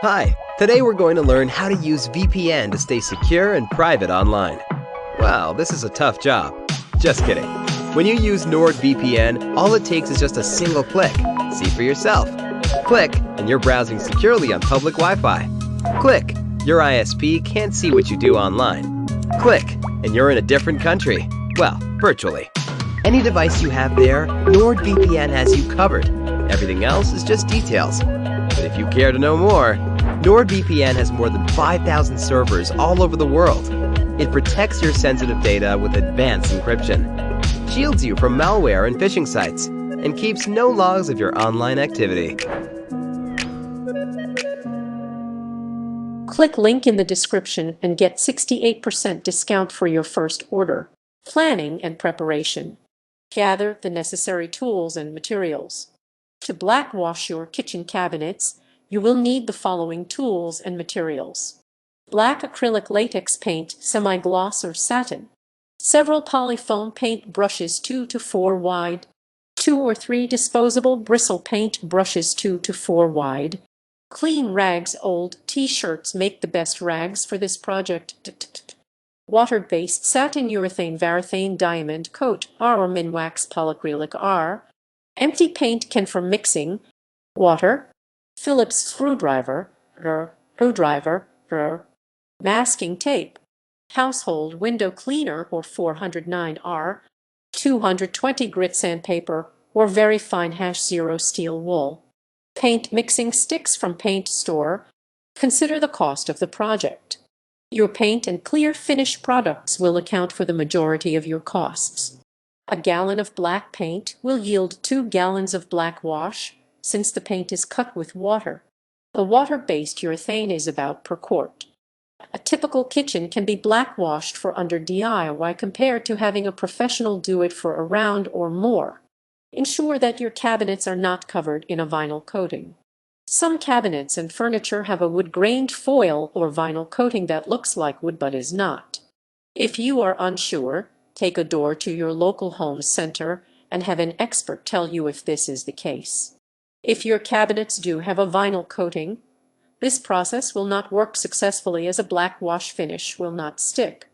Hi, today we're going to learn how to use VPN to stay secure and private online. Wow, this is a tough job. Just kidding. When you use NordVPN, all it takes is just a single click. See for yourself. Click, and you're browsing securely on public Wi-Fi. Click, your ISP can't see what you do online. Click, and you're in a different country. Well, virtually. Any device you have there, NordVPN has you covered. Everything else is just details. But if you care to know more, NordVPN has more than 5,000 servers all over the world. It protects your sensitive data with advanced encryption, shields you from malware and phishing sites, and keeps no logs of your online activity. Click link in the description and get 68% discount for your first order. Planning and preparation. Gather the necessary tools and materials. To blackwash your kitchen cabinets, you will need the following tools and materials. Black acrylic latex paint, semi-gloss or satin. Several polyfoam paint brushes 2 to 4 wide. 2 or 3 disposable bristle paint brushes 2 to 4 wide. Clean rags. Old t-shirts make the best rags for this project. Water-based satin urethane varathane diamond coat R or Minwax polyacrylic R. Empty paint can for mixing. Water. Phillips screwdriver. Masking tape. Household window cleaner or 409R. 220 grit sandpaper or very fine -0 steel wool. Paint mixing sticks from paint store. Consider the cost of the project. Your paint and clear finish products will account for the majority of your costs. A gallon of black paint will yield 2 gallons of black wash, since the paint is cut with water. The water-based urethane is about per quart. A typical kitchen can be blackwashed for under DIY compared to having a professional do it for a round or more. Ensure that your cabinets are not covered in a vinyl coating. Some cabinets and furniture have a wood-grained foil or vinyl coating that looks like wood but is not. If you are unsure, take a door to your local home center and have an expert tell you if this is the case. If your cabinets do have a vinyl coating, this process will not work successfully as a black wash finish will not stick.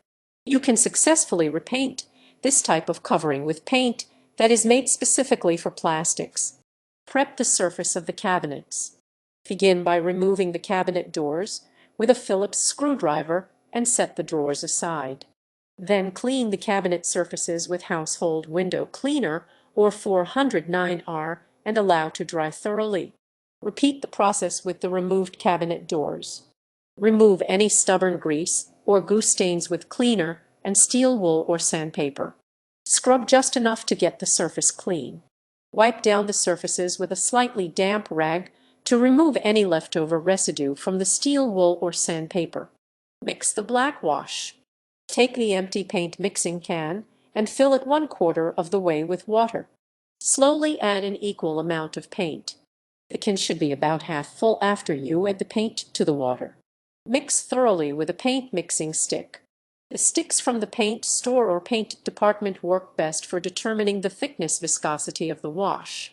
You can successfully repaint this type of covering with paint that is made specifically for plastics. Prep the surface of the cabinets. Begin by removing the cabinet doors with a Phillips screwdriver and set the drawers aside. Then clean the cabinet surfaces with household window cleaner or 409R and allow to dry thoroughly. Repeat the process with the removed cabinet doors. Remove any stubborn grease or goo stains with cleaner and steel wool or sandpaper. Scrub just enough to get the surface clean. Wipe down the surfaces with a slightly damp rag to remove any leftover residue from the steel wool or sandpaper. Mix the black wash. Take the empty paint mixing can and fill it 1/4 of the way with water. Slowly add an equal amount of paint. The can should be about half full after you add the paint to the water. Mix thoroughly with a paint mixing stick. The sticks from the paint store or paint department work best for determining the thickness viscosity of the wash.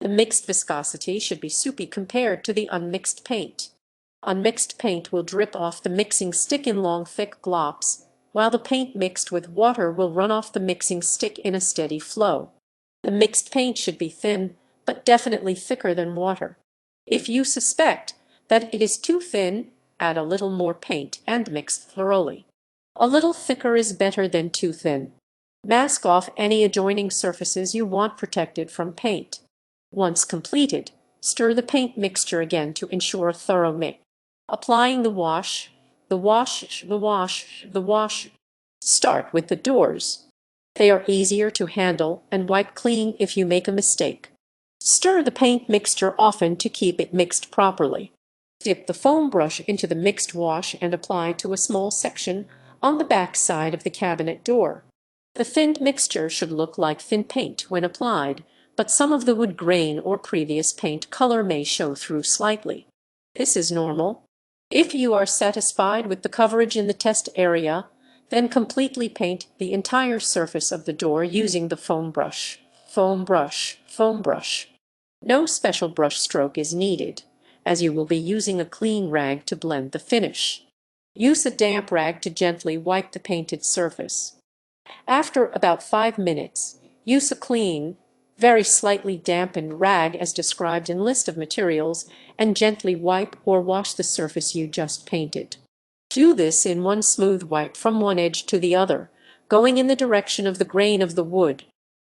The mixed viscosity should be soupy compared to the unmixed paint. Unmixed paint will drip off the mixing stick in long thick glops, while the paint mixed with water will run off the mixing stick in a steady flow. The mixed paint should be thin, but definitely thicker than water. If you suspect that it is too thin, add a little more paint and mix thoroughly. A little thicker is better than too thin. Mask off any adjoining surfaces you want protected from paint. Once completed, stir the paint mixture again to ensure a thorough mix. Applying the wash. Start with the doors. They are easier to handle and wipe clean if you make a mistake. Stir the paint mixture often to keep it mixed properly. Dip the foam brush into the mixed wash and apply to a small section on the back side of the cabinet door. The thinned mixture should look like thin paint when applied, but some of the wood grain or previous paint color may show through slightly. This is normal. If you are satisfied with the coverage in the test area, then completely paint the entire surface of the door using the foam brush. No special brush stroke is needed, as you will be using a clean rag to blend the finish. Use a damp rag to gently wipe the painted surface. After about 5 minutes, use a clean, very slightly dampened rag as described in list of materials and gently wipe or wash the surface you just painted. Do this in one smooth wipe from one edge to the other, going in the direction of the grain of the wood.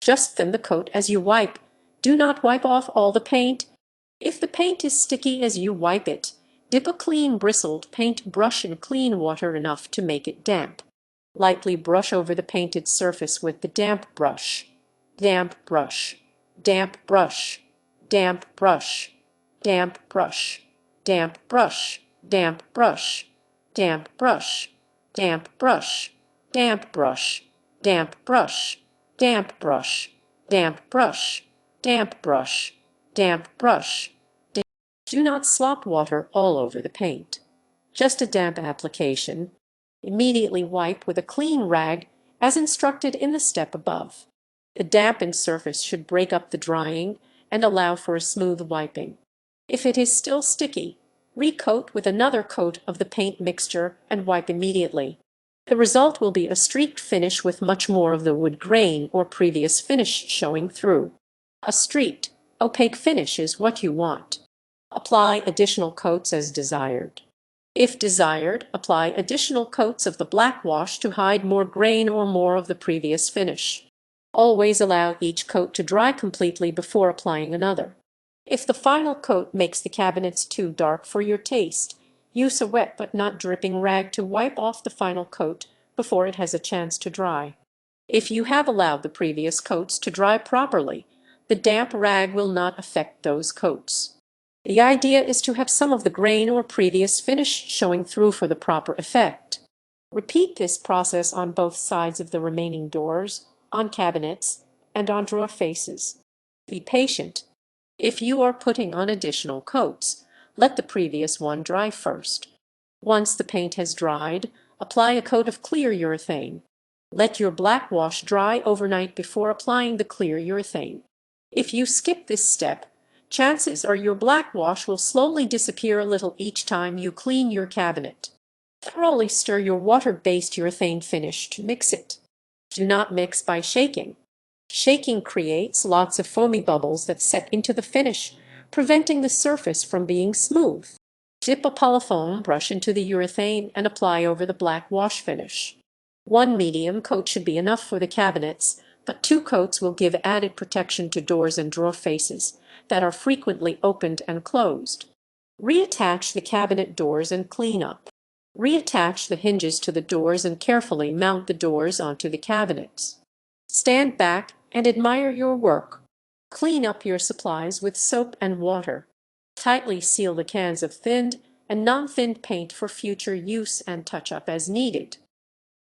Just thin the coat as you wipe. Do not wipe off all the paint. If the paint is sticky as you wipe it, dip a clean bristled paint brush in clean water enough to make it damp. Lightly brush over the painted surface with the damp brush. Damp brush, damp brush, damp brush, damp brush, damp brush, damp brush, damp brush, damp brush, damp brush, damp brush, damp brush, damp brush, damp brush, damp brush. Do not slop water all over the paint. Just a damp application. Immediately wipe with a clean rag as instructed in the step above. The dampened surface should break up the drying and allow for a smooth wiping. If it is still sticky, recoat with another coat of the paint mixture and wipe immediately. The result will be a streaked finish with much more of the wood grain or previous finish showing through. A streaked, opaque finish is what you want. Apply additional coats as desired. If desired, apply additional coats of the black wash to hide more grain or more of the previous finish. Always allow each coat to dry completely before applying another. If the final coat makes the cabinets too dark for your taste, use a wet but not dripping rag to wipe off the final coat before it has a chance to dry. If you have allowed the previous coats to dry properly, the damp rag will not affect those coats. The idea is to have some of the grain or previous finish showing through for the proper effect. Repeat this process on both sides of the remaining doors, on cabinets, and on drawer faces. Be patient. If you are putting on additional coats, let the previous one dry first. Once the paint has dried, apply a coat of clear urethane. Let your black wash dry overnight before applying the clear urethane. If you skip this step, chances are your black wash will slowly disappear a little each time you clean your cabinet. Thoroughly stir your water-based urethane finish to mix it. Do not mix by shaking. Shaking creates lots of foamy bubbles that set into the finish, preventing the surface from being smooth. Dip a polyfoam brush into the urethane and apply over the black wash finish. One medium coat should be enough for the cabinets, but 2 coats will give added protection to doors and drawer faces that are frequently opened and closed. Reattach the cabinet doors and clean up. Reattach the hinges to the doors and carefully mount the doors onto the cabinets. Stand back and admire your work. Clean up your supplies with soap and water. Tightly seal the cans of thinned and non-thinned paint for future use and touch-up as needed.